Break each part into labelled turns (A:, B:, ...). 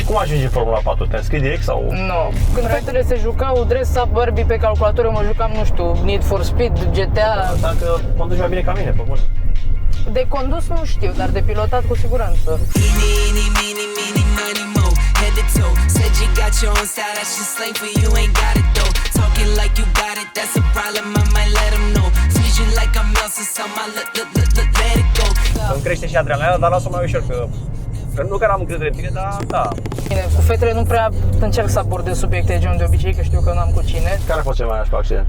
A: cum ajungi în Formula 4? Te înscrii direct sau?
B: Nu. Când fetele se jucau Dress Up Barbie pe calculator, eu mă jucam, nu știu, Need for Speed, GTA.
A: Dacă conduci mai bine ca mine, pe bun.
B: De condus nu știu, dar de pilotat cu siguranță.
A: Îmi crește și adrenalina, dar lasă-o mai ușor, că nu că n-am încredere în tine, dar da.
B: Bine, cu fetele nu prea încerc să abordez subiecte de genul de obicei, că știu că n-am cu cine.
A: Care a fost cel mai nașpa accident?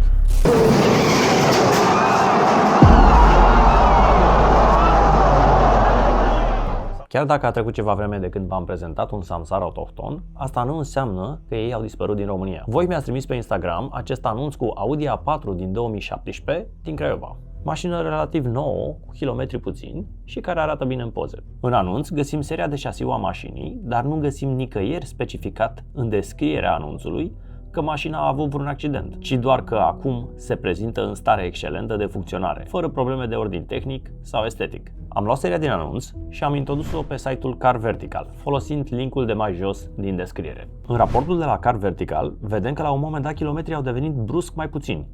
A: Chiar dacă a trecut ceva vreme de când v-am prezentat un Samsara autohton, asta nu înseamnă că ei au dispărut din România. Voi mi-ați trimis pe Instagram acest anunț cu Audi A4 din 2017 din Craiova. Mașină relativ nouă, cu kilometri puțini și care arată bine în poze. În anunț găsim seria de șasiu a mașinii, dar nu găsim nicăieri specificat în descrierea anunțului că mașina a avut vreun accident, ci doar că acum se prezintă în stare excelentă de funcționare, fără probleme de ordin tehnic sau estetic. Am luat seria din anunț și am introdus-o pe site-ul Car Vertical, folosind linkul de mai jos din descriere. În raportul de la Car Vertical, vedem că la un moment dat kilometrii au devenit brusc mai puțini,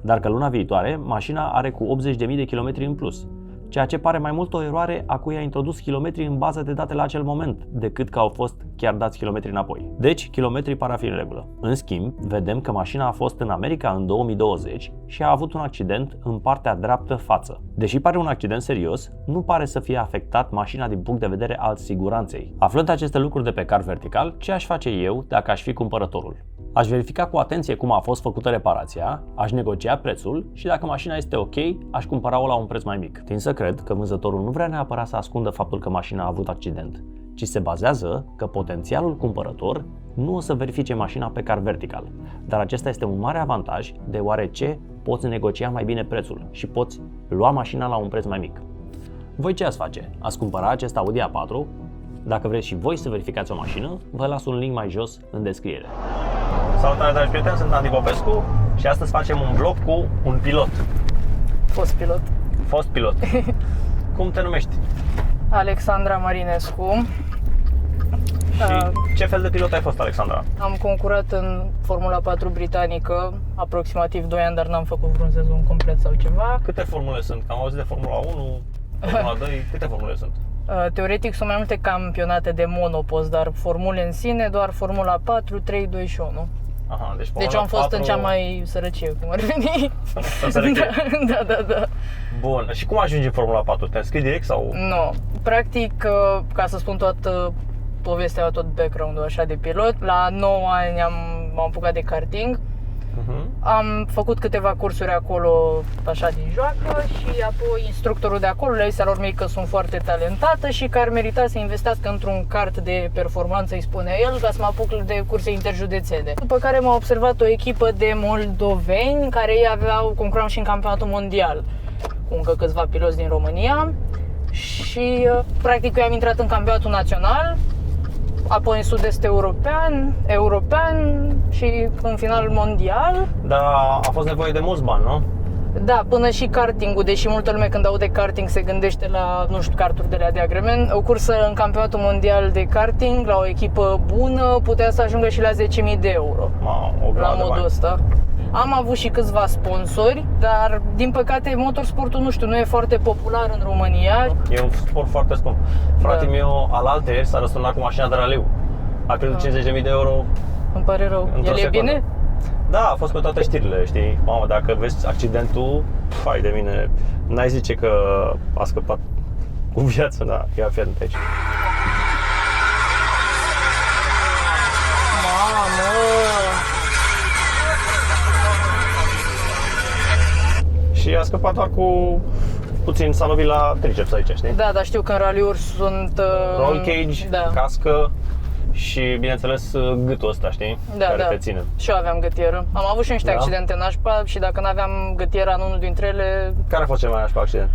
A: dar că luna viitoare mașina are cu 80.000 de kilometri în plus, ceea ce pare mai mult o eroare a cui a introdus kilometri în bază de date la acel moment, decât că au fost chiar dați kilometri înapoi. Deci, kilometrii par a fi în regulă. În schimb, vedem că mașina a fost în America în 2020 și a avut un accident în partea dreaptă față. Deși pare un accident serios, nu pare să fie afectat mașina din punct de vedere al siguranței. Aflând aceste lucruri de pe Car Vertical, ce aș face eu dacă aș fi cumpărătorul? Aș verifica cu atenție cum a fost făcută reparația, aș negocia prețul și dacă mașina este ok, aș cumpăra-o la un preț mai mic. Tind să cred că vânzătorul nu vrea neapărat să ascundă faptul că mașina a avut accident, ci se bazează că potențialul cumpărător nu o să verifice mașina pe Car Vertical, dar acesta este un mare avantaj deoarece poți negocia mai bine prețul și poți lua mașina la un preț mai mic. Voi ce ați face? Ați cumpăra acest Audi A4? Dacă vreți și voi să verificați o mașină, vă las un link mai jos în descriere. Salutare, dragi prieteni, sunt Andy Popescu și astăzi facem un vlog cu un pilot.
B: Fost pilot.
A: Fost pilot. Cum te numești?
B: Alexandra Marinescu.
A: Și ce fel de pilot ai fost, Alexandra?
B: Am concurat în Formula 4 britanică aproximativ 2 ani, dar n-am făcut vreun sezon complet sau ceva.
A: Câte formule sunt? Am auzit de Formula 1, Formula 2, câte formule sunt?
B: Teoretic sunt mai multe campionate de monopost, dar formule în sine doar Formula 4, 3, 2 și 1.
A: Aha,
B: deci am fost 4... în cea mai sărăcie, cum ar veni. Da.
A: Bun, și cum ajungi în Formula 4? Te înscrii direct sau?
B: Nu, practic, ca să spun toată povestea, tot background-ul așa de pilot, la 9 ani m-am apucat de karting. Am făcut câteva cursuri acolo, așa din joacă, și apoi instructorul de acolo le-a zis alor mei că sunt foarte talentată și că ar merita să investească într-un kart de performanță, îi spunea el, ca să mă apuc de curse interjudețene. După care m-a observat o echipă de moldoveni care ei concurau și în campionatul mondial cu încă câțiva piloți din România și practic eu am intrat în campionatul național, apoi în sud-est european și în final mondial.
A: Dar a fost nevoie de mulți bani, nu?
B: Da, până și kartingul, deși multă lume când aude karting se gândește la, nu știu, karturi de de agrement. O cursă în campionatul mondial de karting, la o echipă bună, putea să ajungă și la 10.000 de euro. La modul ăsta. Am avut și câțiva sponsori, dar din păcate motorsportul, nu știu, nu e foarte popular în România.
A: E un sport foarte scump. Fratele meu alaltăieri s-a răsturnat cu mașina de raliu. A pierdut 50.000 de euro.
B: Îmi pare rău. El e bine?
A: Da, a fost pe toate știrile, știi? Mamă, dacă vezi accidentul, fai de mine, n-ai zice că a scăpat cu viață, da, ia fi atent aici.
B: Mamă!
A: Și a scăpat doar cu puțin, s-a lovit la triceps aici, știi?
B: Da, dar știu că în raliuri sunt...
A: roll cage, da, cască și, bineînțeles, gâtul ăsta, știi?
B: Da,
A: care
B: da.
A: te ține.
B: Și eu aveam gâtieră. Am avut și niște accidente nașpa și dacă n-aveam gâtiera în unul dintre ele...
A: Care a fost cel mai nașpa accident?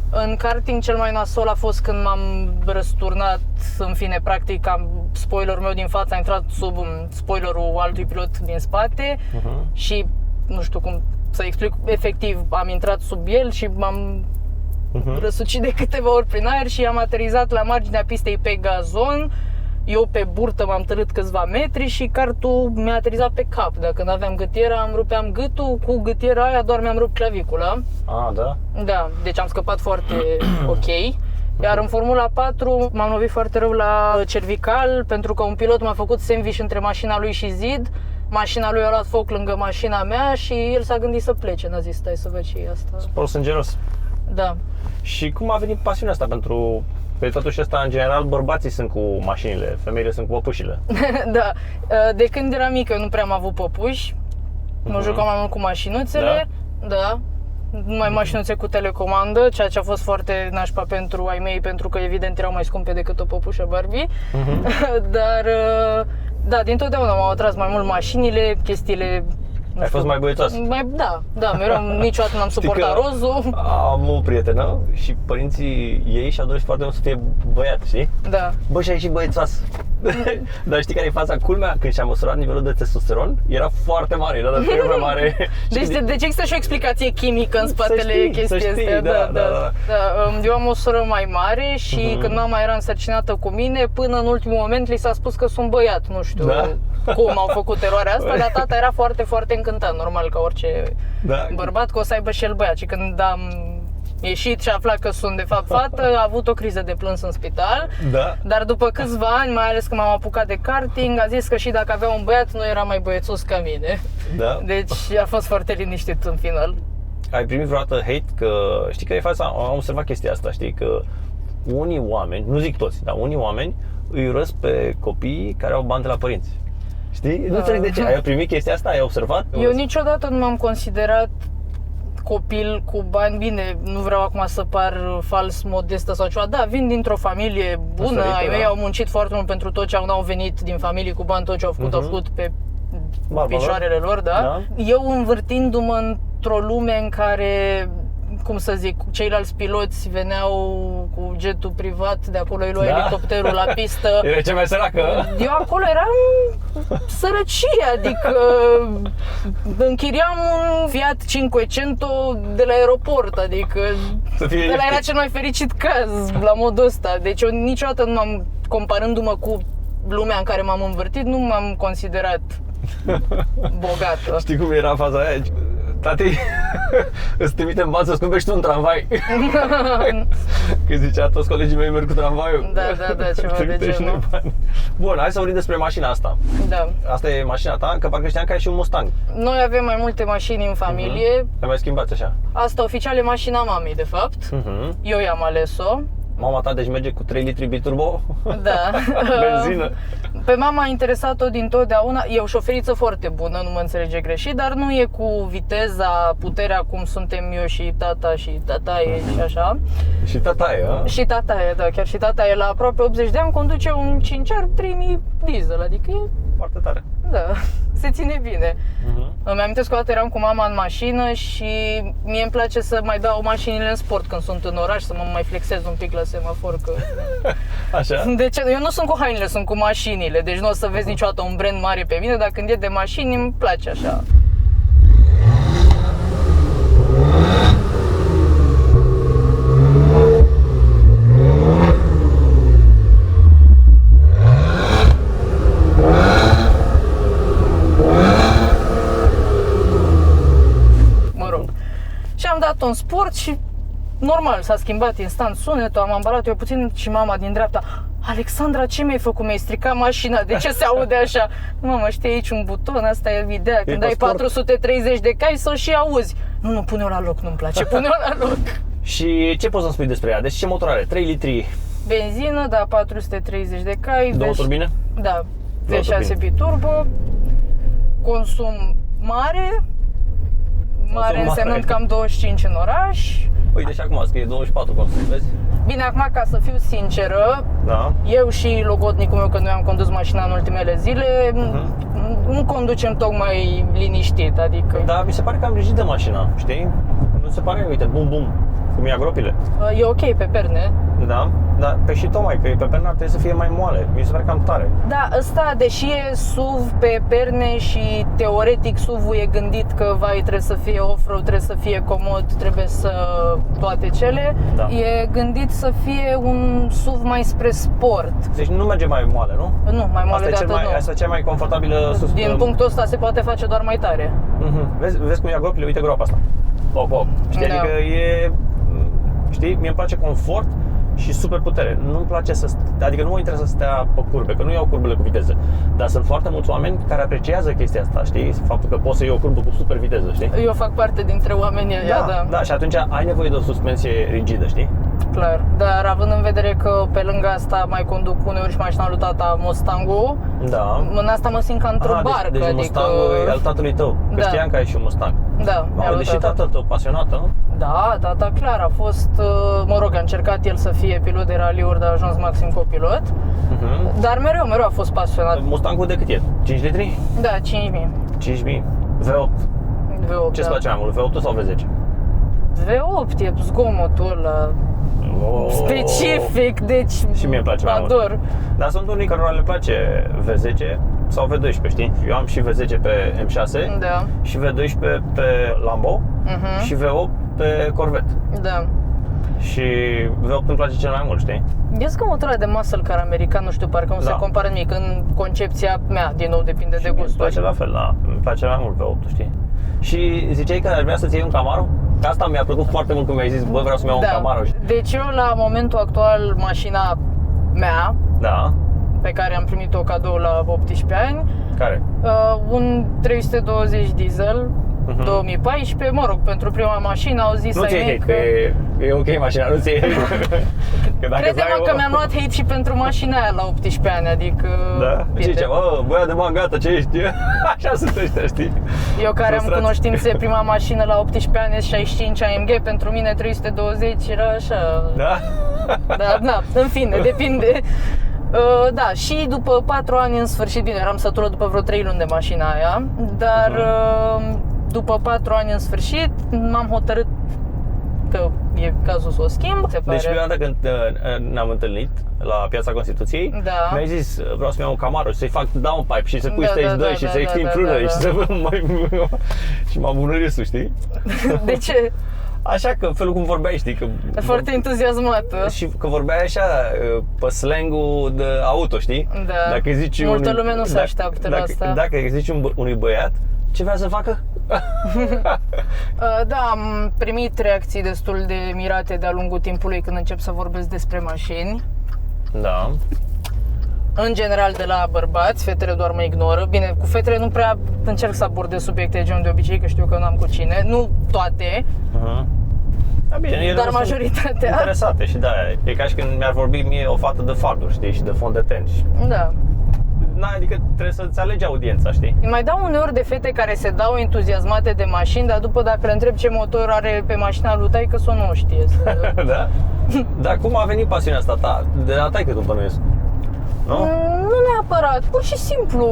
B: În karting cel mai nasol a fost când m-am răsturnat, în fine, practic, spoilerul meu din față a intrat sub spoilerul altui pilot din spate și, nu știu cum să explic, efectiv am intrat sub el și m-am răsucit de câteva ori prin aer și am aterizat la marginea pistei pe gazon Eu pe burtă m-am târât câțiva metri și cartul mi-a aterizat pe cap. Dacă n-aveam gâtiera, îmi rupeam gâtul, cu gâtiera aia doar mi-am rupt clavicula.
A: Da?
B: Da, deci am scăpat foarte ok. Iar în Formula 4 m-am lovit foarte rău la cervical pentru că un pilot m-a făcut sandwich între mașina lui și zid. Mașina lui a luat foc lângă mașina mea și el s-a gândit să plece. N-a zis, stai să văd ce e asta.
A: Spor sângeros.
B: Da.
A: Și cum a venit pasiunea asta pentru... Pe totuși ăsta, în general, bărbații sunt cu mașinile, femeile sunt cu păpușile.
B: Da. De când eram mică eu nu prea am avut păpuși. Mă jucam mai mult cu mașinuțele. Da. Numai mașinuțe cu telecomandă, ceea ce a fost foarte nașpa pentru ai mei, pentru că evident erau mai scumpe decât o păpușă Barbie. Dar da, dintotdeauna m-au atras mai mult mașinile, chestiile.
A: Ai fost mai băiețos?
B: Da, mereu, niciodată n-am suportat rozul.
A: Am o prietenă și părinții ei și-au dorit foarte mult să fie băiat, știi?
B: Da.
A: Bă, și ai și băiețoas. Dar știi care e faza culmea? Când și-a măsurat nivelul de testosteron, era foarte mare, era de prea mare.
B: Deci există și o explicație chimică în spatele chestiei astea. Da. Eu am o soră mai mare și când mama era însărcinată cu mine, până în ultimul moment li s-a spus că sunt băiat, nu știu cum au făcut eroarea asta, dar tata era foarte, foarte încântat, normal, ca orice bărbat, că o să aibă și el băiat. Și când am ieșit și aflat că sunt de fapt fată, a avut o criză de plâns în spital. Dar după câțiva ani, mai ales când m-am apucat de karting, a zis că și dacă avea un băiat, nu era mai băiețos ca mine. Deci a fost foarte liniștit în final.
A: Ai primit vreodată hate? Că știi că e faza, am observat chestia asta, știi, că unii oameni, nu zic toți, dar unii oameni îi urăsc pe copiii care au bani de la părinți. Știi? Nu înțeleg de ce. Ai primit chestia asta? Ai observat?
B: Eu niciodată nu m-am considerat copil cu bani. Bine, nu vreau acum să par fals, modestă sau ceva. Da, vin dintr-o familie bună. Ai mei au muncit foarte mult pentru tot ce au venit din familii cu bani, tot ce au făcut, au făcut pe picioarele lor, da? Eu învârtindu-mă într-o lume în care, cum să zic, ceilalți piloți veneau cu jetul privat, de acolo îi lua elicopterul la pistă.
A: Era cea mai săracă.
B: Eu acolo eram sărăcie, adică închiriam un Fiat 500 de la aeroport, adică ăla era cel mai fericit caz la modul ăsta. Deci eu niciodată nu m-am, comparându-mă cu lumea în care m-am învârtit, nu m-am considerat bogată.
A: Știi cum era faza aia? Tati, îți trimite în bani să-ți cumperi tu un tramvai. Că zicea, toți colegii mei merg cu tramvaiul.
B: Da, ceva de genul.
A: Bun, hai să vorbim despre mașina asta.
B: Da.
A: Asta e mașina ta, că parcă știam că ai și un Mustang.
B: Noi avem mai multe mașini în familie.
A: Le mai schimbați așa?
B: Asta oficial e mașina mamei, de fapt. Eu i-am ales-o.
A: Mama ta deci merge cu 3 litri biturbo?
B: Da.
A: Benzină.
B: Pe mama a interesat-o dintotdeauna. E o șoferiță foarte bună, nu mă înțelege greșit, dar nu e cu viteza, puterea cum suntem eu și tata și tataie și așa.
A: Și tataie, a? Și
B: tataie, da, chiar și tataie la aproape 80 de ani conduce un 5-ar 3000 diesel, adică e
A: foarte tare.
B: Da, se ține bine. Îmi amintesc că o dată eram cu mama în mașină și mie îmi place să mai dau mașinile în sport când sunt în oraș, să mă mai flexez un pic la semafor. Că...
A: Așa?
B: Deci eu nu sunt cu hainele, sunt cu mașinile, deci nu o să vezi niciodată un brand mare pe mine, dar când e de mașini îmi place așa. Am dat un sport și normal s-a schimbat instant sunetul, am ambalat eu puțin și mama din dreapta: Alexandra, ce mi-ai făcut? Mi-ai stricat mașina, de ce se aude așa? Mama, știi aici un buton, asta e ideea, când ai 430 de cai să și auzi. Nu, pune-o la loc, nu-mi place, pune-o la loc.
A: Și ce poți să-mi spui despre ea? Deci ce motor are? 3 litri?
B: Benzină, da, 430 de cai.
A: Două turbine?
B: Da, V6 biturbo, consum mare însemnând cam 25 în oraș.
A: Uite și acum scrie 24 consum, vezi?
B: Bine, acum ca să fiu sinceră, eu și logodnicul meu, că noi am condus mașina în ultimele zile, nu conducem tocmai liniștit, adică...
A: Da, mi se pare că am rigid de mașina, știi? Nu se pare, uite, bum, bum. Cum ia gropile.
B: E ok pe perne.
A: Da? Dar pe și tocmai, pe perne ar trebui să fie mai moale. Mi se pare cam tare.
B: Da, ăsta, deși e SUV pe perne și teoretic SUV-ul e gândit că vai, trebuie să fie off-road, trebuie să fie comod, trebuie să toate cele,
A: Da.
B: e gândit să fie un SUV mai spre sport.
A: Deci nu merge mai moale, nu?
B: Nu, mai moale de atât nu.
A: Asta e cea mai confortabilă sus.
B: Din punctul ăsta se poate face doar mai tare.
A: Vezi cum ia gropile? Uite groapa asta. Știi,
B: Da.
A: adică e... Știi, mie îmi place confort și super putere. Nu-mi place adică nu mă interesează să stea pe curbe, că nu iau curbele cu viteză. Dar sunt foarte mulți oameni care apreciază chestia asta, știi? Faptul că poți să iei o curbă cu super viteză, știi?
B: Eu fac parte dintre oamenii ăia, da.
A: Da, și atunci ai nevoie de o suspensie rigidă, știi?
B: Clar, dar având în vedere că pe lângă asta mai conduc uneori și mașina lui tata Mustang-ul,
A: Da.
B: în asta mă simt ca într-o barcă,
A: deci
B: adică...
A: Mustang-ul e al tatălui tău, că
B: Da.
A: știam că ai și un Mustang.
B: Da,
A: Deși tatăl tău pasionată, nu?
B: Da, tata clar a fost, mă rog, a încercat el să fie pilot de raliuri, dar a ajuns maxim copilot. Dar mereu a fost pasionat.
A: Mustang-ul de cât e? 5 litri?
B: Da, 5.000
A: 5.000? V8?
B: V8,
A: Ce-ți
B: da.
A: place mai mult, V8 sau V10?
B: V8 e zgomotul ăla specific, deci
A: Și mie îmi place mai mult.
B: ador.
A: Dar sunt unii cărora le place V10 sau V12, știi? Eu am și V10 pe M6
B: Da,
A: și V12 pe Lambo și V8 pe Corvette.
B: da.
A: Și V8 îmi place cel mai mult, știi?
B: E zgomotul ăla de muscle car american, nu știu, parcă nu se compară nimic. În concepția mea, din nou, depinde de
A: Îmi
B: gusturi.
A: place la fel, da. Îmi place mai mult V8, știi? Și ziceai că ar vrea să-ți iei un Camaro? Că asta mi-a plăcut foarte mult când mi-ai zis, bă, vreau să-mi iau un Camaro.
B: Deci eu, la momentul actual, mașina mea,
A: Da.
B: pe care am primit-o cadou la 18 ani,
A: Care?
B: un 320 diesel, 2014, mă rog, pentru prima mașină au zis
A: Nu ți-e
B: ai mei
A: hate, că e ok mașina, nu ți-e hate. Că dacă
B: crede-mă că mi-am luat hate și pentru mașina aia la 18 ani, adică...
A: Da?
B: bine.
A: Și zicea, băia de man, gata, ce ești? Așa sunt ăștia, știi?
B: Eu care am
A: Frustrați.
B: cunoștințe, prima mașină la 18 ani, 65 AMG, pentru mine 320 era așa...
A: Da?
B: Da, na, în fine, depinde. Da, și după 4 ani în sfârșit, bine, eram sătură după vreo 3 luni de mașina aia, dar după 4 ani în sfârșit m-am hotărât că e cazul să o schimb. Se pare.
A: Deci prima dată când ne-am întâlnit la Piața Constituției,
B: Da.
A: mi-ai zis, vreau să-mi iau un Camaro și să-i fac downpipe și să pui
B: Da,
A: stage
B: da,
A: 2
B: da,
A: și
B: da,
A: să extind
B: da,
A: frânele
B: da,
A: și să mai... și m-am bună râsul, știi?
B: De ce?
A: Așa că felul cum vorbeai, știi, că...
B: Foarte entuziasmată.
A: Și că vorbeai așa, pe slang-ul de auto, știi?
B: Da.
A: Dacă îi zici
B: Multă lume nu se așteaptă la asta.
A: Dacă îi zici unui băiat, ce vrea să facă?
B: Da, am primit reacții destul de mirate de-a lungul timpului când încep să vorbesc despre mașini.
A: Da.
B: În general de la bărbați, fetele doar mă ignoră. Bine, cu fetele nu prea încerc să abordez subiecte de genul de obicei, că știu că n-am cu cine. Nu toate,
A: Da, bine, ele
B: dar
A: nu sunt
B: majoritatea.
A: interesate și de-aia. E ca și când mi-ar vorbi mie o fată de farduri, știi, și de fond de ten.
B: Da.
A: Adică trebuie să-ți alegi audiența, știi?
B: Îmi mai dau uneori de fete care se dau entuziasmate de mașini, dar după dacă le întreb ce motor are pe mașina lui taică-s-o, nu știe.
A: Da? Dar cum a venit pasiunea asta ta? De la taică tu bănuiesc? Nu?
B: Nu neapărat, pur și simplu,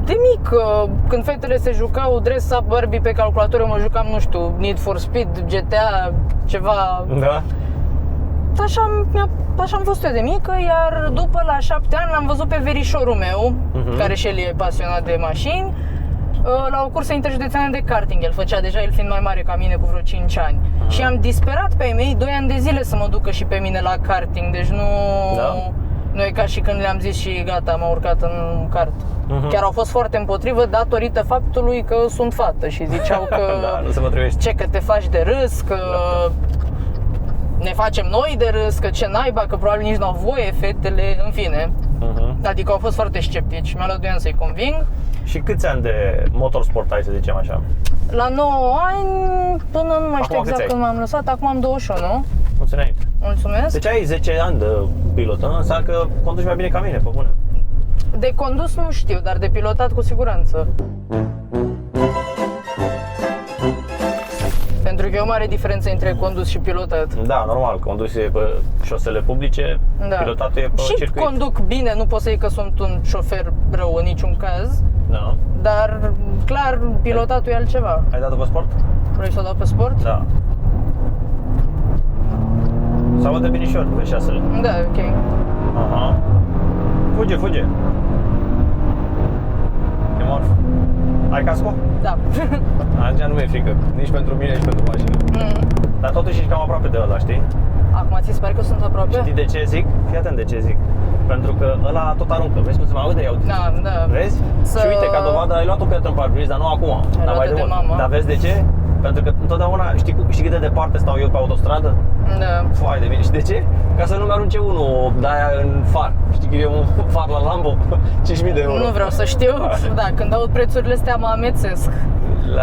B: de mică, când fetele se jucau Dress Up Barbie pe calculator, eu mă jucam, nu știu, Need for Speed, GTA, ceva.
A: Da?
B: Așa am fost eu de mică, iar după la 7 ani l-am văzut pe verișorul meu, care și el e pasionat de mașini, la o cursă interjudețeană de karting. El făcea deja, el fiind mai mare ca mine cu vreo 5 ani. Și am disperat pe ai mei 2 ani de zile să mă ducă și pe mine la karting, deci nu...
A: Da?
B: Nu e ca și când le-am zis și gata, m-am urcat în kart. Chiar au fost foarte împotrivă datorită faptului că sunt fată și ziceau că...
A: Da, nu se potrivește.
B: Ce, că te faci de râs, că ne facem noi de râs, că ce naiba, că probabil nici nu au voie fetele, în fine. Adică au fost foarte sceptici, mi-a luat 2 ani să-i conving.
A: Și câți ani de motorsport ai, să zicem așa?
B: La 9 ani, până nu mai știu
A: Acum câți
B: exact
A: ai?
B: când m-am lăsat, acum am 21.
A: Mulți înainte.
B: Mulțumesc.
A: Deci ai 10 ani de pilotă, înseamnă că conduci mai bine ca mine, pe bune.
B: De condus nu știu, dar de pilotat cu siguranță. Pentru că e o mare diferență între condus și pilotat.
A: Da, normal, conduci pe șosele publice,
B: Da.
A: pilotatul e pe
B: Și
A: circuit.
B: conduc bine, nu pot să zic că sunt un șofer rău în niciun caz,
A: Da.
B: dar clar pilotatul e altceva.
A: Ai dat pe sport?
B: Vrei să o dau pe sport?
A: Da. Sau de binișor pe șasele.
B: Da, ok.
A: Aha. Fuge. E morf. Ai casco?
B: Da.
A: Atunci nu mi-e frică, nici pentru mine, nici pentru mașină. Dar totuși ești cam aproape de ăla, știi?
B: Acum ți se pare că sunt aproape?
A: Știi de ce zic? Fii atent de ce zic. Pentru că ăla tot aruncă, vezi cum se mai aude?
B: Da.
A: Vezi? Și uite, ca dovadă, ai luat o piatră în parbriz, dar nu acum. Dar mai
B: de mama.
A: Dar vezi de ce? Pentru că întotdeauna, știi cât de departe stau eu pe autostradă?
B: Da.
A: Foai de bine. Și de ce? Ca să nu-mi arunce unul de-aia în far. Știi că e un far la Lambo? 5.000 de euro.
B: Nu vreau să știu. Da, când aud prețurile astea mă amețesc.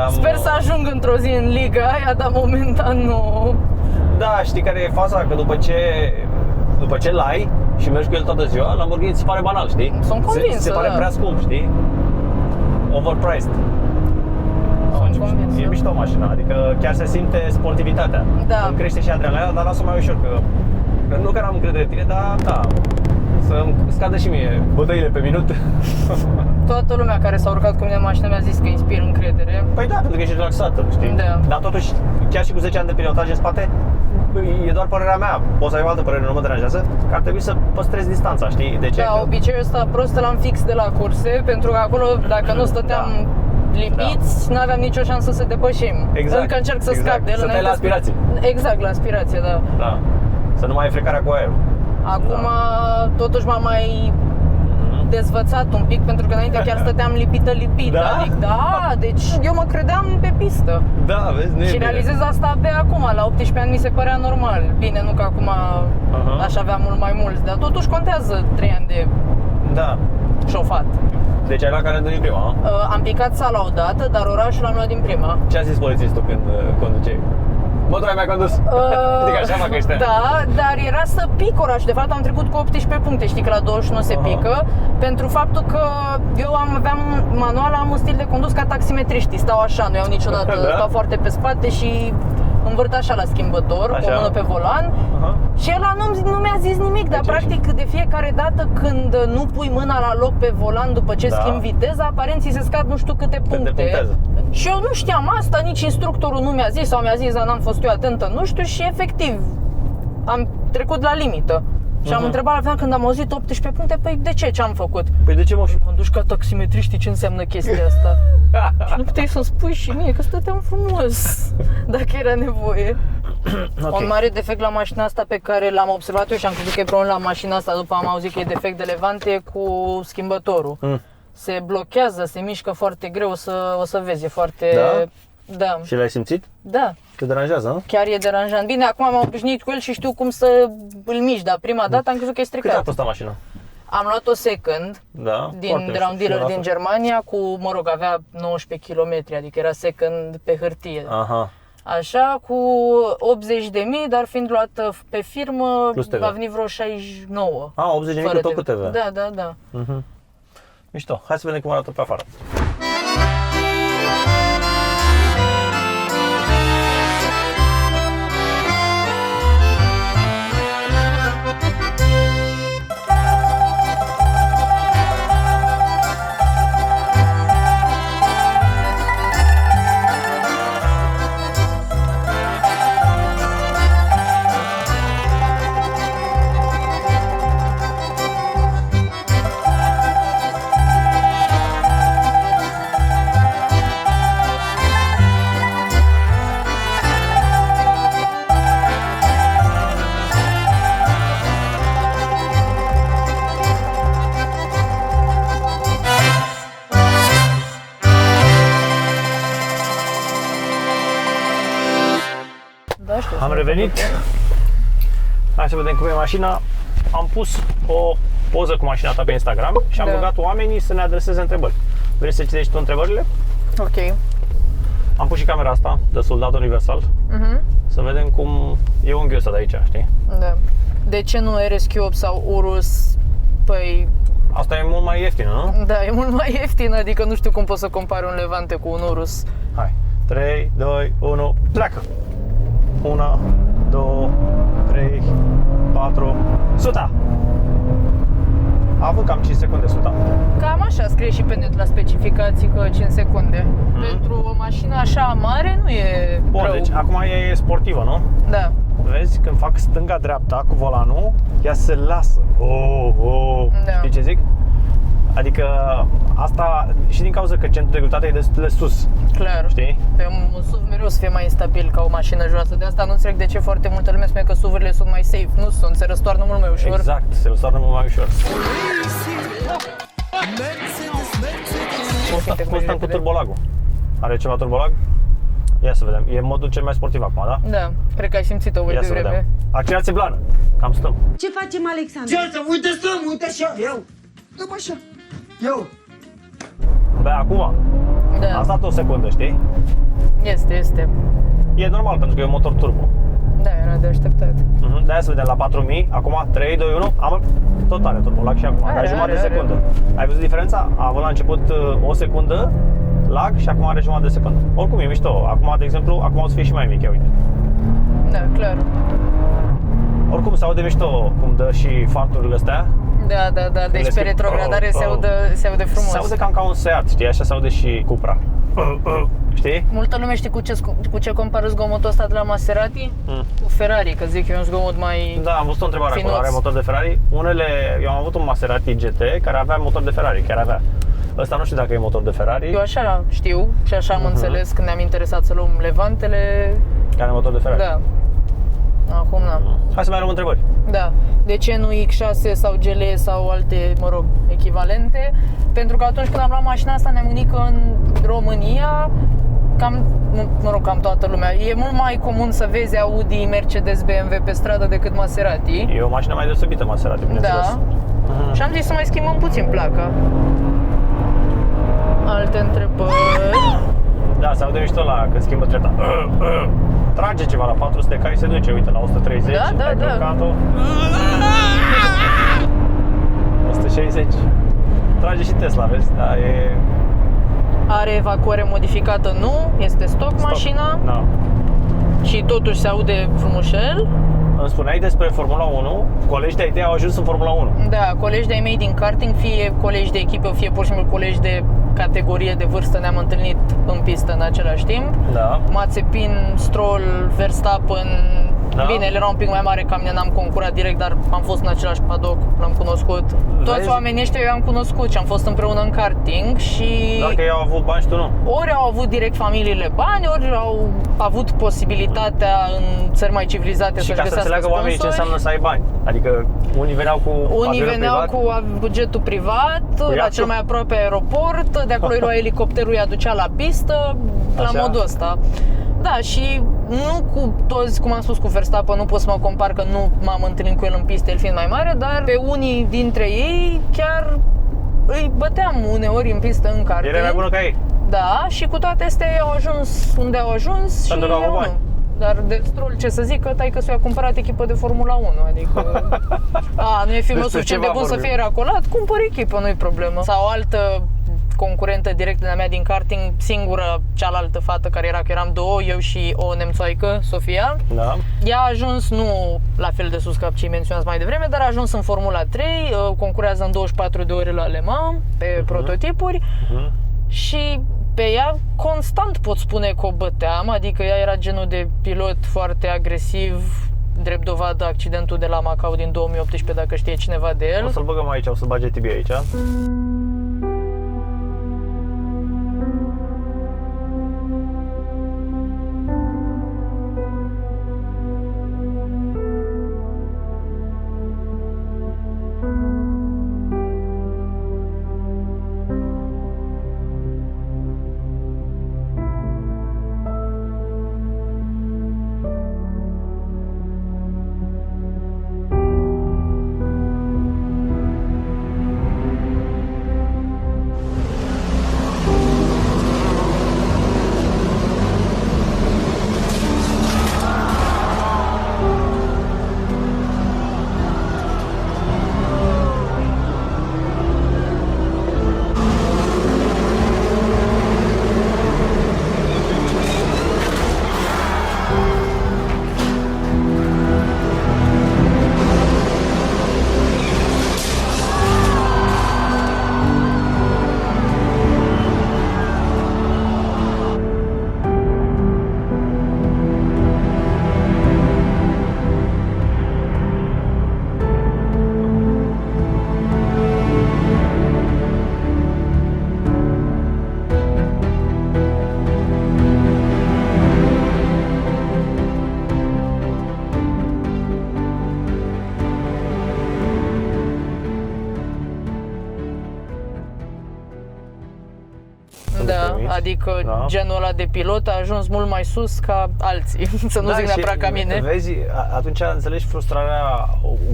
B: Sper să ajung într-o zi în liga aia, dar momentan nu.
A: Da, știi care e faza? Că după ce l-ai și mergi cu el toată ziua, Lamborghini ți se pare banal, știi?
B: Sunt convinsă,
A: se pare prea scump, știi? Overpriced.
B: Sunt convinsă.
A: E mișto mașina, adică chiar se simte sportivitatea.
B: Da.
A: Îmi crește și adrenalina, dar lasă mai ușor, că nu că n-am încredere în tine, dar da, să-mi scadă și mie bătăile pe minut.
B: Toată lumea care s-a urcat cu mine în mașină mi-a zis că inspir încredere.
A: Păi da, pentru că ești relaxată, știi?
B: Da.
A: Dar totuși, chiar și cu 10 ani de pilotaj în spate, e doar părerea mea, poți să ai o altă părere, nu mă deranjează, că ar trebui să păstrezi distanța, știi? De ce?
B: Da, obiceiul ăsta prost l-am fix de la curse, pentru că acolo, dacă nu stăteam lipiți, n-aveam nicio șansă să depășim.
A: Exact.
B: Încă încerc să scap de el.
A: Să tai la aspirație.
B: Exact, la aspirație, da.
A: Da. Să nu mai ai frecarea cu aerul.
B: Acum, totuși m-am mai dezvățat un pic, pentru că înainte chiar stăteam lipită,
A: Da?
B: adică, da, deci eu mă credeam pe pistă.
A: Da, vezi, nu e
B: Și
A: bine.
B: realizez asta abia acum, la 18 ani mi se părea normal. Bine, nu că acum aș avea mult mai mulți, dar totuși contează 3 ani de
A: Da.
B: șofat.
A: Deci ai luat carnetul din prima,
B: Am picat sala odată, dar orașul l-am luat din prima.
A: Ce a zis polițistul când conduceai? Bă, tu ai mai condus? Adică așa fac ăștia.
B: Da, dar era să pic orașul. De fapt am trecut cu 18 puncte, știi că la 21 se pică. Pentru faptul că eu aveam manual, am un stil de condus ca taximetriștii. Stau așa, nu iau niciodată,
A: Da?
B: stau foarte pe spate și învârt așa la schimbător,
A: Așa.
B: cu o mână pe volan. Și ăla nu mi-a zis nimic, dar practic de fiecare dată când nu pui mâna la loc pe volan după ce schimbi viteza, aparent ți se scad nu știu câte puncte. Și eu nu știam asta, nici instructorul nu mi-a zis sau mi-a zis, dar n-am fost eu atentă, nu știu, și efectiv am trecut la limită. Și am întrebat la final când am auzit 18 puncte, păi de ce? Ce-am făcut?
A: Păi de ce mă fi
B: Conduci ca taximetriștii, ce înseamnă chestia asta? Și nu puteai să-mi spui și mie că stăteam frumos, dacă era nevoie.
A: Okay.
B: Un mare defect la mașina asta pe care l-am observat eu și am crezut că e problemă la mașina asta, după am auzit că e defect de Levante, e cu schimbătorul. Se blochează, se mișcă foarte greu, o să vezi, e foarte... Da.
A: Și l-ai simțit?
B: Da.
A: Te deranjează, nu?
B: Chiar e deranjant. Bine, acum m-am obișnuit cu el și știu cum să îl mișc, dar prima dată am crezut că e stricat.
A: Cât a costat mașina?
B: Am luat-o second, de la un dealer din Germania cu, avea 19 km, adică era second pe hârtie.
A: Aha.
B: Așa, cu 80.000, dar fiind luată pe firmă, va veni vreo 69.
A: 80.000 cu tot cu TV.
B: Da.
A: Mișto. Hai să vedem cum arată pe afară. Am revenit. Hai să vedem cum e mașina. Am pus o poză cu mașina ta pe Instagram și am rugat oamenii să ne adreseze întrebări. Vrei să citești tu întrebările?
B: Ok.
A: Am pus și camera asta de soldat universal. Să vedem cum e unghiul ăsta de aici, știi?
B: Da. De ce nu RSQ8 sau Urus? Păi...
A: Asta e mult mai ieftină, nu?
B: Da, e mult mai ieftin, adică nu știu cum poți să compari un Levante cu un Urus.
A: Hai, 3, 2, 1, pleacă! 1, 2, 3, 4, 100! A avut cam 5 secunde 100.
B: Cam așa scrie și pe net la specificații că 5 secunde. Pentru o mașină așa mare nu e
A: Bun,
B: rău.
A: deci acum e sportivă, nu?
B: Da.
A: Vezi, când fac stânga-dreapta cu volanul, ea se lasă.
B: Da.
A: Știi ce zic? Adică asta și din cauza că centrul de greutate e destul de sus,
B: Clar.
A: știi?
B: Pe un SUV mereu să fie mai instabil ca o mașină joasă. De asta nu înțeleg de ce foarte multă lume spune că SUV-urile sunt mai safe. Nu sunt, se răstoarnă mult mai ușor.
A: Exact, se răstoarnă mult mai ușor. Cum stăm cu turbolagul? Are ceva turbolag? Ia să vedem. E modul cel mai sportiv acum, da?
B: Da, cred că ai simțit-o mai
A: Ia să
B: devreme.
A: vedem. Accelerație blană. Cam stăm.
C: Ce facem, Alexandru?
D: Ce să uite stăm, uite așa, eu. Dăm așa. Eu.
A: Bă, acum.
B: Da,
A: A stat o secundă, știi?
B: este.
A: E normal pentru că e un motor turbo.
B: Da, era de așteptat.
A: De-aia să vedem la 4000, acum 3, 2, 1, tot are turbolag și acum,
B: Are,
A: are jumătate de
B: are.
A: secundă. Ai văzut diferența? A avut la început o secundă lag și acum are jumătate de secundă. Oricum e mișto. Acum, de exemplu, acum o să fie și mai mic, ia uite.
B: Da, clar.
A: Oricum se aude mișto cum dă și farturile astea.
B: Da. Deci
A: le
B: pe
A: schimb.
B: retrogradare se aude frumos.
A: Se aude cam ca un Seat, știi? Așa se aude și Cupra. Știi?
B: Multă lume știe cu ce compară zgomotul ăsta de la Maserati? Cu Ferrari, că zic că e un zgomot mai...
A: Da, am văzut o întrebare acolo,
B: Finuț.
A: are motor de Ferrari? Eu am avut un Maserati GT care avea motor de Ferrari, chiar avea. Ăsta nu știu dacă e motor de Ferrari,
B: Eu așa știu și așa am înțeles când ne-am interesat să luăm Levantele.
A: care are motor de Ferrari.
B: Da. Acum n-am.
A: Hai să mai luăm întrebări.
B: Da. De ce nu X6 sau GLE sau alte, echivalente? Pentru că atunci când am luat mașina asta ne-am gândit că în România cam toată lumea. E mult mai comun să vezi Audi, Mercedes, BMW pe stradă decât Maserati.
A: E o mașină mai deosebită, Maserati, bineînțeles.
B: Da. Și am zis să mai schimbăm puțin placa. Alte întrebări?
A: Da, se aude mișto la când schimbă trepta. Trage ceva la 400 de cai, se duce, uite, la 130,
B: Da.
A: ai călcat-o. 160. Trage și Tesla, vezi? Da, e
B: Are evacuare modificată? Nu, este stock mașina
A: Da.
B: și totuși se aude frumușel.
A: Îmi spuneai despre Formula 1, colegi de-ai tăi au ajuns în Formula 1.
B: Da, colegi de-ai mei din karting, fie colegi de echipă, fie pur și simplu colegi de categorie de vârstă, ne-am întâlnit în pistă în același timp.
A: Da.
B: Mazepin, Stroll, Verstappen,
A: Da.
B: bine, el era un pic mai mare ca mine, n-am concurat direct, dar am fost în același paddock, l-am cunoscut. Toți
A: Vezi?
B: oamenii ăștia eu am cunoscut și am fost împreună în karting și...
A: Doar că ei au avut bani și tu nu.
B: Ori au avut direct familiile bani, ori au avut posibilitatea în țări mai civilizate
A: Și
B: să-și
A: ca să
B: găsească
A: înțeleagă oamenii ce
B: sponsori.
A: înseamnă să ai bani. Adică unii veneau cu
B: Unii
A: avionul
B: veneau
A: privat.
B: cu bugetul privat, la
A: iatul.
B: cel mai aproape aeroport, de acolo îi lua elicopterul, îi aducea la pistă, la
A: Așa.
B: modul ăsta. Da, și nu cu toți, cum am spus cu Verstappen, nu pot să mă compar că nu m-am întâlnit cu el în pistă, el fiind mai mare, dar pe unii dintre ei chiar îi băteam uneori în pistă în karting.
A: Era mai bună ca ei.
B: Da, și cu toate astea au ajuns unde au ajuns
A: Pentru
B: și
A: că au
B: eu
A: bani.
B: nu. Dar de Stroll, ce să zic, că taică-su i-a cumpărat echipă de Formula 1, adică... nu e filmul
A: Despre
B: suficient de
A: ceva
B: bun să
A: vorbim.
B: fie racolat, cumpăr echipă, nu-i problemă. Sau altă concurentă directă de-a mea din karting, singura cealaltă fată care era, că eram două, eu și o nemțoaică, Sofia.
A: Da.
B: Ea a ajuns nu la fel de sus ca cei menționați mai devreme, dar a ajuns în Formula 3, concurează în 24 de ore la Le Mans, pe prototipuri. Și pe ea constant pot spune că o băteam, adică ea era genul de pilot foarte agresiv, drept dovadă accidentul de la Macau din 2018, dacă știe cineva de el.
A: O să-l băgăm aici, o să bage Tibi aici. de
B: Da,
A: permis.
B: adică
A: Da.
B: genul ăla de pilot a ajuns mult mai sus ca alții, să nu zic
A: și
B: neapărat ca mine.
A: Vezi, atunci înțelegi frustrarea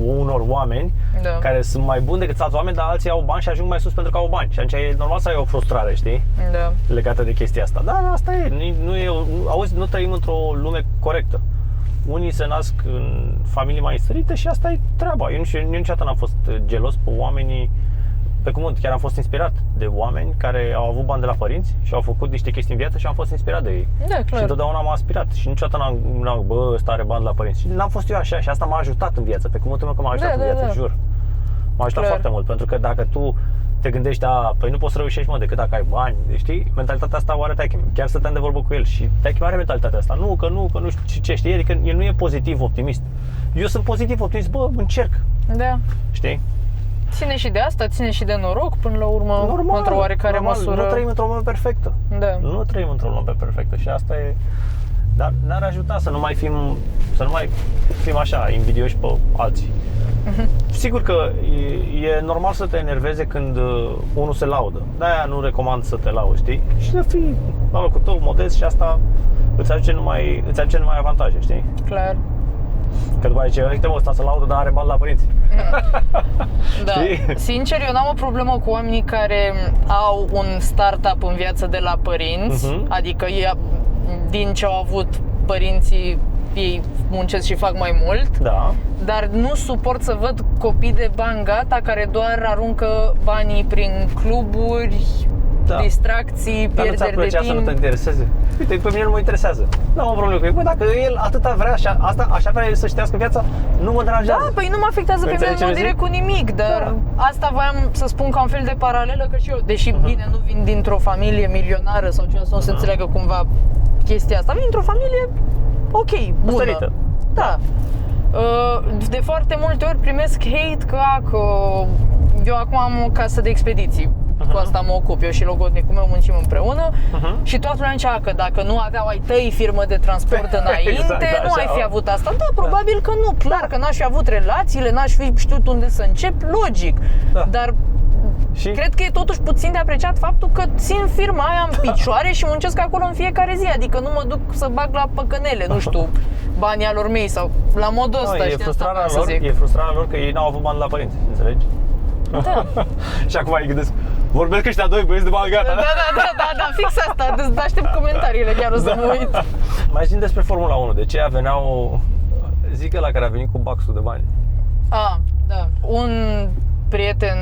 A: unor oameni
B: Da.
A: care sunt mai buni decât alți oameni, dar alții au bani și ajung mai sus pentru că au bani. Și atunci e normal să ai o frustrare, știi?
B: Da.
A: Legată de chestia asta. Da, asta e. Auzi, nu trăim într-o lume corectă. Unii se nasc în familii mai înstărite și asta e treaba. Eu niciodată n-am fost gelos pe oamenii. Pe cuvânt, chiar am fost inspirat de oameni care au avut bani de la părinți și au făcut niște chestii în viață și am fost inspirat de ei.
B: Da, clar.
A: Și întotdeauna m-am aspirat și niciodată n-am bă, ăsta are bani de la părinți. Și n-am fost eu așa și asta m-a ajutat în viață. Pe cuvântul meu că m-a ajutat în viață, jur. M-a ajutat
B: Clar.
A: foarte mult, pentru că dacă tu te gândești, păi nu poți să reușești, mă, decât dacă ai bani, știi? Mentalitatea asta o are taică. Chiar stăteam de vorbă cu el și taică are mentalitatea asta. Nu, că nu știu ce, știi? Adică el nu e pozitiv optimist. Eu sunt pozitiv optimist, bă, încerc,
B: Da.
A: știi?
B: Ține și de asta, ține și de noroc până la urmă,
A: Normal,
B: într-o oarecare
A: normal.
B: măsură.
A: Nu trăim într-o lume perfectă.
B: Da.
A: Nu trăim într-o lume perfectă și asta e. Dar ne-ar ajuta să nu mai fim așa, invidioși pe alții. Sigur că e normal să te enerveze când unul se laudă. De-aia nu recomand să te lauzi, știi? Și să fii la locul tău modest și asta îți aduce numai avantaje, știi?
B: Clar.
A: Că după aceea, uite mă, ăsta se laudă, dar are bani la părinți.
B: Da.
A: Știi?
B: Sincer, eu n-am o problemă cu oamenii care au un startup în viață de la părinți, adică ei, din ce au avut părinții, ei muncesc și fac mai mult.
A: Da.
B: Dar nu suport să văd copii de bani gata care doar aruncă banii prin cluburi, distracții,
A: Dar nu ți-ar
B: pierderi de
A: plăcea să nu
B: timp.
A: te intereseze? Uite, pe mine nu mă interesează. Nu am o problemă cu el. Bă, dacă el atâta vrea așa vrea el să știască viața, nu mă deranjează.
B: Da, păi nu mă afectează pe mine în mod direct cu nimic, dar asta voiam să spun ca un fel de paralelă, că și eu, deși bine, nu vin dintr-o familie milionară sau ceva, să nu se înțeleagă cumva chestia asta, vin dintr-o familie ok, bună.
A: Stărită.
B: Da. De foarte multe ori primesc hate că eu acum am o casă de expediții. Cu asta mă ocup, eu și logodnicul meu muncim împreună și toată lumea zicea că dacă nu aveau ai tăi firmă de transport înainte,
A: Exact, da,
B: nu ai
A: așa.
B: fi avut asta. Da, probabil că nu, clar că n-aș fi avut relațiile, n-aș fi știut unde să încep, logic.
A: Da.
B: Dar
A: Și?
B: cred că e totuși puțin de apreciat faptul că țin firma aia în picioare și muncesc acolo în fiecare zi. Adică nu mă duc să bag la păcănele, nu știu, banii alor mei sau la modul ăsta,
A: e
B: știi,
A: frustrarea
B: asta
A: lor,
B: vreau să zic.
A: e frustrarea lor că ei n-au avut bani la părinți, înțelegi?
B: Da.
A: Și acum îi gândesc, vorbesc ăștia doi băieți de bani gata.
B: Da, fix asta, aștept comentariile, chiar o să mă uit.
A: Mai zi despre Formula 1, de ce veneau, zic ăla care a venit cu baxul de bani.
B: Da. Un prieten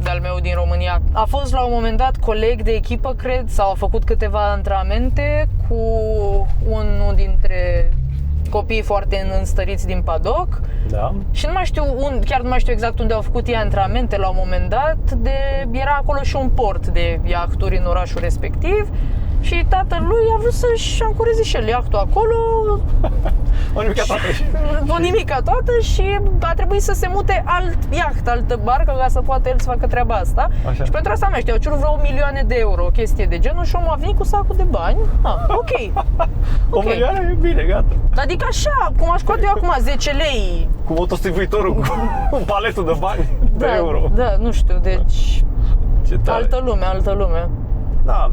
B: de-al meu din România a fost la un moment dat coleg de echipă, cred, sau a făcut câteva antrenamente cu unul dintre copiii foarte înstăriți din paddock.
A: Da.
B: Și nu mai știu chiar nu mai știu exact unde au făcut ei antrenamente la un moment dat, era acolo și un port de iahturi în orașul respectiv. Și tatălui a vrut să-și ancoreze și el iahtul acolo.
A: O nimica toată.
B: O nimica toată și a trebuit să se mute alt iaht, altă barcă ca să poată el să facă treaba asta.
A: Așa.
B: Și pentru asta, nu știu, au cerut vreo 1 milioane de euro, o chestie de genul și omul a venit cu sacul de bani. Ok.
A: 1 milioane e bine, gata.
B: Adică așa, cum aș scoate eu acum 10 lei.
A: Cu motostivuitorul, cu paletul de bani de euro.
B: Da, nu știu, deci
A: Ce tare.
B: altă lume.
A: Da,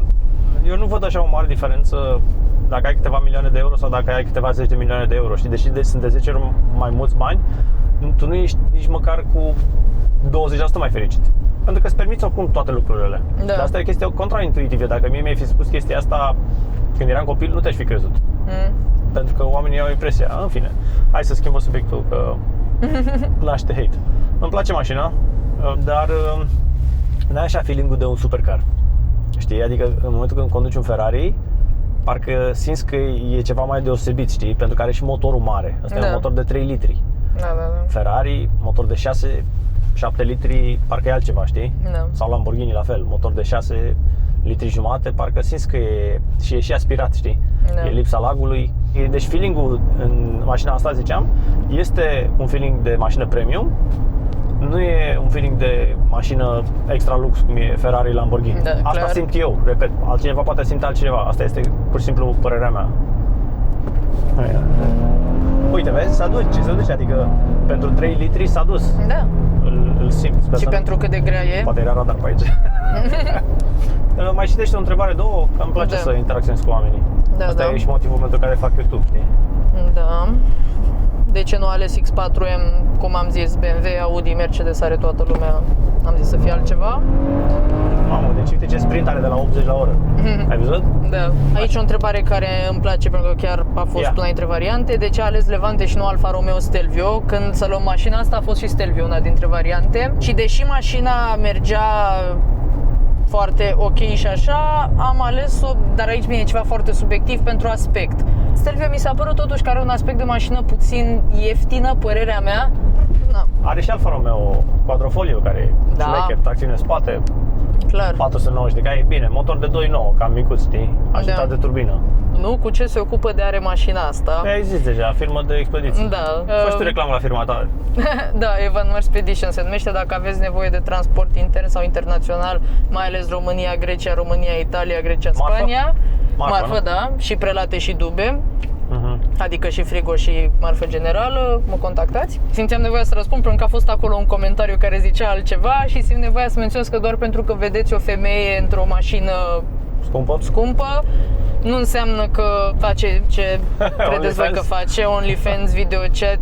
A: eu nu văd așa o mare diferență dacă ai câteva milioane de euro sau dacă ai câteva zeci de milioane de euro. Știi, deși sunt de 10 ori mai mulți bani, tu nu ești nici măcar cu 20% mai fericit. Pentru că îți permiți oricum toate lucrurile.
B: Da.
A: Dar asta e o chestie contraintuitivă. Dacă mie mi-ai fi spus chestia asta când eram copil, nu te-aș fi crezut. Pentru că oamenii au impresia, în fine, hai să schimbă subiectul că naște hate. Îmi place mașina, dar n-ai așa feeling-ul de un supercar. Știi? Adică în momentul când conduci un Ferrari, parcă simți că e ceva mai deosebit, știi? Pentru că are și motorul mare. Asta e un motor de 3 litri.
B: Da.
A: Ferrari, motor de 6-7 litri, parcă e altceva, știi?
B: Da.
A: Sau Lamborghini la fel, motor de 6 litri jumate, parcă simți că e și aspirat, știi?
B: Da.
A: E lipsa lagului. Deci feeling-ul în mașina asta, ziceam, este un feeling de mașină premium. Nu e un feeling de mașină extra lux cum e Ferrari, Lamborghini.
B: Da,
A: asta
B: clar.
A: simt eu, repet, altcineva poate simte altcineva. Asta este pur și simplu părerea mea. Uite, vezi, s-a dus, adică pentru 3 litri s-a dus.
B: Da.
A: Îl simt.
B: Și pentru cât de grea e.
A: Poate era radar pe aici. mai citește o întrebare, două, că îmi place
B: Da.
A: să interacționez cu oamenii.
B: Da,
A: Asta
B: da.
A: e și motivul pentru care fac YouTube, știi?
B: Da. De ce nu ales X4M, cum am zis, BMW, Audi, Mercedes are toată lumea, am zis să fie altceva.
A: Mamă, deci uite ce sprint are de la 80 la oră. Ai văzut?
B: Da. Aici o întrebare care îmi place pentru că chiar a fost
A: Ia.
B: una dintre variante. De ce a ales Levante și nu Alfa Romeo Stelvio? Când să luăm mașina asta a fost și Stelvio una dintre variante. Și deși mașina mergea foarte ok și așa, am ales-o, dar aici vine ceva foarte subiectiv pentru aspect. Stelvio mi s-a părut totuși că are un aspect de mașină puțin ieftină, părerea mea. Na,
A: Are și Alfa Romeo Quadrifoglio, care e
B: Da.
A: șmecher, tracțiune în spate,
B: clar.
A: 490 de cai, bine, motor de 2.9, cam micuț, știi? Ajutat
B: Da.
A: de turbină.
B: Nu? Cu ce se ocupă de are mașina asta?
A: Ai zis deja, firmă de expediții.
B: Da.
A: Fă și tu reclamă la firma ta.
B: Da, Evan Expedition se numește. Dacă aveți nevoie de transport intern sau internațional, mai ales România, Grecia, România, Italia, Grecia,
A: Marfă?
B: Spania.
A: Marfă, nu?
B: Da, și prelate și dube.
A: Mhm.
B: Adică și frigo și marfă generală, mă contactați. Simțeam nevoia să răspund pentru că a fost acolo un comentariu care zicea altceva și simt nevoia să menționez că doar pentru că vedeți o femeie într-o mașină
A: Scumpă?
B: scumpă, nu înseamnă că face ce credeți voi că face, OnlyFans, video chat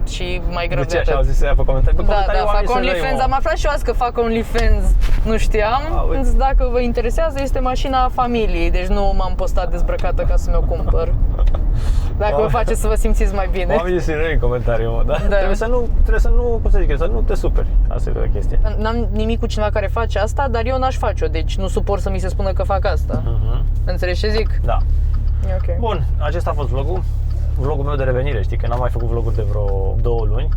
B: și mai grav
A: De ce
B: de
A: așa au
B: atât.
A: zis ea pe comentarii? Pe
B: Da,
A: comentarii
B: da,
A: oamenii
B: fac
A: se dă,
B: OnlyFans,
A: mă.
B: am aflat și eu azi că fac OnlyFans, nu știam.
A: Auzi.
B: Dacă vă interesează, este mașina familiei, deci nu m-am postat dezbrăcată ca să mi-o cumpăr. Dacă vă face să vă simțiți mai bine.
A: Oamenii sunt răi în comentarii, mă, da?
B: Da.
A: Trebuie să nu, cum să zic, să nu te superi. Asta e toată chestia.
B: N-am nimic cu cineva care face asta, dar eu n-aș face-o, deci nu suport să mi se spună că fac asta. Înțelegi ce zic?
A: Da.
B: E ok.
A: Bun, acesta a fost vlogul. Vlogul meu de revenire, știi, că n-am mai făcut vloguri de vreo 2 luni.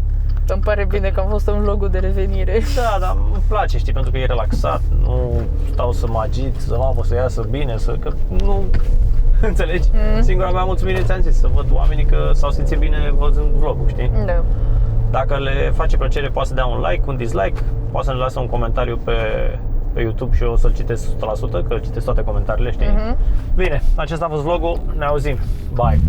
B: Îmi pare bine că am fost în vlogul de revenire.
A: Da, dar îmi place, știi, pentru că e relaxat, nu stau să mă agit, să mamă, să iasă bine, că nu... Înțelegi? Singura mea mulțumire ți-am zis, să văd oamenii că s-au simțit bine văzând vlogul, știi?
B: Da.
A: Dacă le face plăcere, poate să dea un like, un dislike, poate să ne lasă un comentariu pe YouTube și eu o să-l citesc 100%, că citesc toate comentariile, știi? Bine, acesta a fost vlogul, ne auzim, bye!